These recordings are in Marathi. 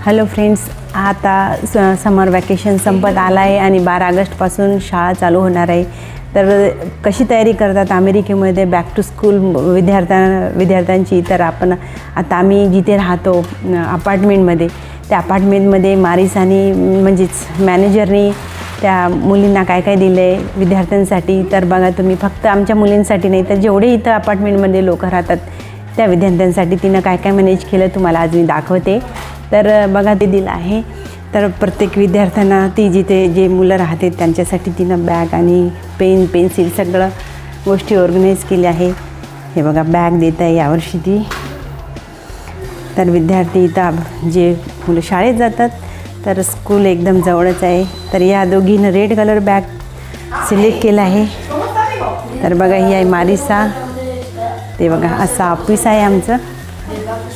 हॅलो फ्रेंड्स, आता समर वॅकेशन संपत आला आहे आणि 12 ऑगस्टपासून शाळा चालू होणार आहे. तर कशी तयारी करतात अमेरिकेमध्ये बॅक टू स्कूल विद्यार्थ्यांची. तर आता आम्ही जिथे राहतो अपार्टमेंटमध्ये, त्या अपार्टमेंटमध्ये मारिस आणि म्हणजेच मॅनेजरनी त्या मुलींना काय काय दिलं आहे विद्यार्थ्यांसाठी. तर बघा तुम्ही, फक्त आमच्या मुलींसाठी नाही तर जेवढे इथं अपार्टमेंटमध्ये लोक राहतात त्या विद्यार्थ्यांसाठी तिनं काय काय मॅनेज केलं तुम्हाला आज मी दाखवते. तर बघा ते दिलं आहे. तर प्रत्येक विद्यार्थ्यांना ती जिथे जे मुलं राहते त्यांच्यासाठी तिनं बॅग आणि पेन पेन्सिल सगळं गोष्टी ऑर्गनाईज केल्या आहे. हे बघा बॅग देत आहे यावर्षी ती. तर विद्यार्थी इथं जे मुलं शाळेत जातात तर स्कूल एकदम जवळच आहे. तर या दोघीनं रेड कलर बॅग सिलेक्ट केला आहे. तर बघा ही आहे मारिसा. ते बघा असं ऑफिस आहे, आमचं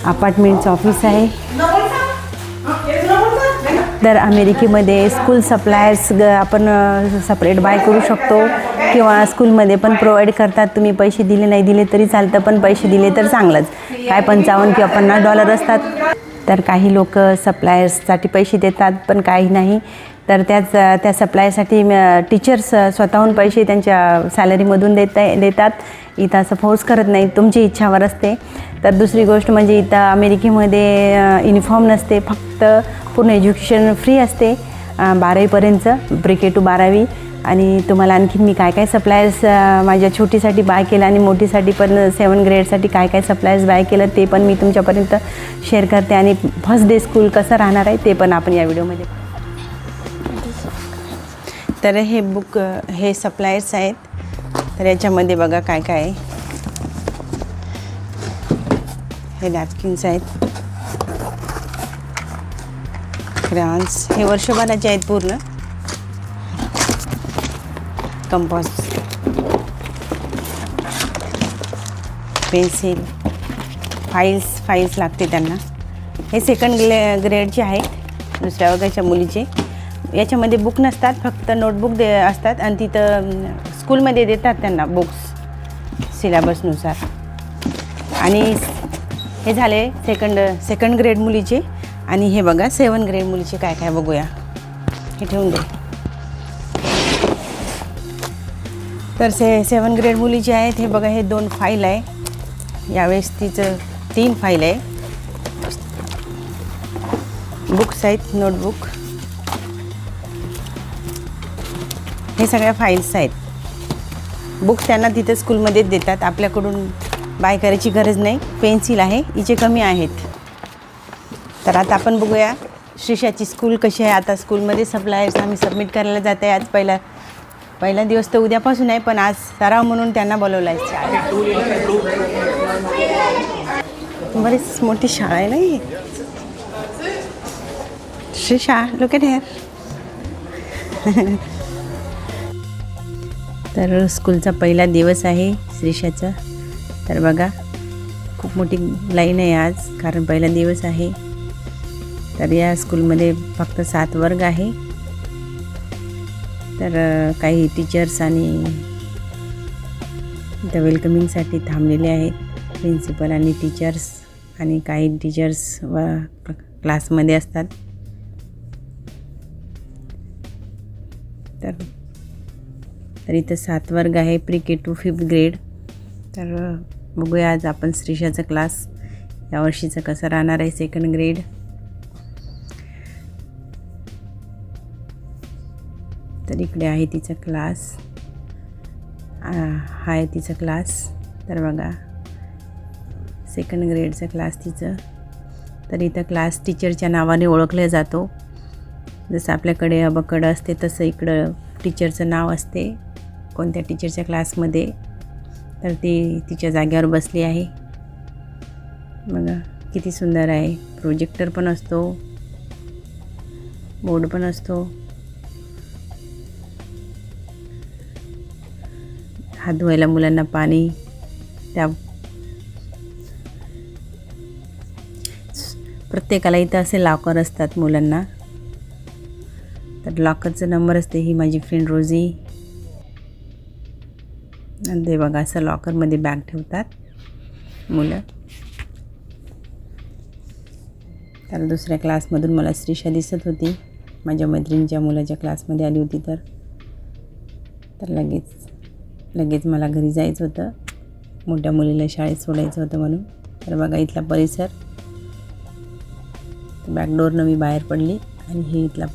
अपार्टमेंटचं ऑफिस आहे. तर अमेरिकेमध्ये स्कूल सप्लायर्स आपण सपरेट बाय करू शकतो किंवा स्कूलमध्ये पण प्रोव्हाइड करतात. तुम्ही पैसे दिले नाही दिले तरी चालतं, पण पैसे दिले तर चांगलंच. काय $55 किंवा $50 असतात. तर काही लोक सप्लायर्ससाठी पैसे देतात पण काही नाही. तर त्या सप्लायसाठी टीचर्स स्वतःहून पैसे त्यांच्या सॅलरीमधून देतात. इथं असं फोर्स करत नाही, तुमची इच्छावर असते. तर दुसरी गोष्ट म्हणजे इथं अमेरिकेमध्ये युनिफॉर्म नसते, फक्त पूर्ण एज्युकेशन फ्री असते 12वीपर्यंत, प्री-के टू 12वी. आणि तुम्हाला आणखी मी काय काय सप्लायर्स माझ्या छोटीसाठी बाय केलं आणि मोठीसाठी पण 7 ग्रेडसाठी काय काय सप्लायर्स बाय केलं ते पण मी तुमच्यापर्यंत शेअर करते. आणि फर्स्ट डे स्कूल कसं राहणार आहे ते पण आपण या व्हिडिओमध्ये. तर हे बुक हे सप्लायर्स आहेत. तर याच्यामध्ये बघा काय काय आहे. हे नॅपकिन्स आहेत, क्रेयॉन्स हे वर्षभराचे आहेत पूर्ण. कंपास, पेन्सिल, फाईल्स लागते त्यांना. हे सेकंड ग्रेडचे आहेत, दुसऱ्या वर्गाच्या मुलीचे. याच्यामध्ये बुक नसतात, फक्त नोटबुक असतात आणि तिथं स्कूलमध्ये देतात त्यांना बुक्स सिलेबसनुसार. आणि हे झाले सेकंड ग्रेड मुलीचे. आणि हे बघा 7 ग्रेड मुलीचे काय काय बघूया. हे ठेवून दे. तर 7 ग्रेड मुलीचे आहेत. हे बघा हे 2 फाईल आहे. यावेळेस तिचं 3 फाईल आहे. बुक्स आहेत, नोटबुक. हे सगळ्या फाईल्स आहेत. बुक्स त्यांना तिथे स्कूलमध्येच देतात, आपल्याकडून बाय करायची गरज नाही. पेन्सिल आहे, हिचे कमी आहेत. तर आता आपण बघूया श्रीषाची स्कूल कशी आहे. आता स्कूलमध्ये सप्लायर्स आम्ही सबमिट करायला जात आहे. आज पहिला दिवस तर उद्यापासून आहे, पण आज सराव म्हणून त्यांना बोलवलं आहे. बरीच मोठी शाळा आहे नाही श्रीषा, लुक एट हिअर. तर स्कूलचा पहिला दिवस आहे श्रीषाचा. तर बघा खूप मोठी लाईन आहे आज, कारण पहिला दिवस आहे. तर या स्कूलमध्ये फक्त 7 वर्ग आहे. तर काही टीचर्स आणि इथं वेलकमिंगसाठी थांबलेले आहेत, प्रिन्सिपल आणि टीचर्स. आणि काही टीचर्स क्लासमध्ये असतात. तर इथं 7 वर्ग आहे, प्री-के टू 5th ग्रेड. तर बघूया आज आपण श्रीषाचा क्लास यावर्षीचं कसं राहणार आहे. Second grade. तर इकडे आहे तिचा क्लास, हा आहे तिचा क्लास. तर बघा सेकंड ग्रेडचा क्लास तिचं. तर इथं क्लास टीचरच्या नावाने ओळखला जातो. जसं आपल्याकडे अबकड असते तसं इकडं टीचरचं नाव असते कोणत्या टीचरच्या क्लासमध्ये. तर ती तिच्या जागेवर बसली आहे. बघा किती सुंदर आहे. प्रोजेक्टर पण असतो, बोर्ड पण असतो. हात धुवायला मुलांना पाणी. त्या प्रत्येकाला इथं असे लॉकर असतात मुलांना. तर लॉकरचं नंबर असते. ही माझी फ्रेंड रोजी. आणि ते बघा असं लॉकरमध्ये बॅग ठेवतात मुलं. तर दुसऱ्या क्लासमधून मला श्रीषा दिसत होती, माझ्या मैत्रिणीच्या मुलाच्या क्लासमध्ये आली होती. तर लगेच मला घरी जायचं होतं, मोठ्या मुलीला शाळेत सोडायचं होतं म्हणून. तर बघा इथला परिसर, बॅकडोरनं मी बाहेर पडली आणि हे इथला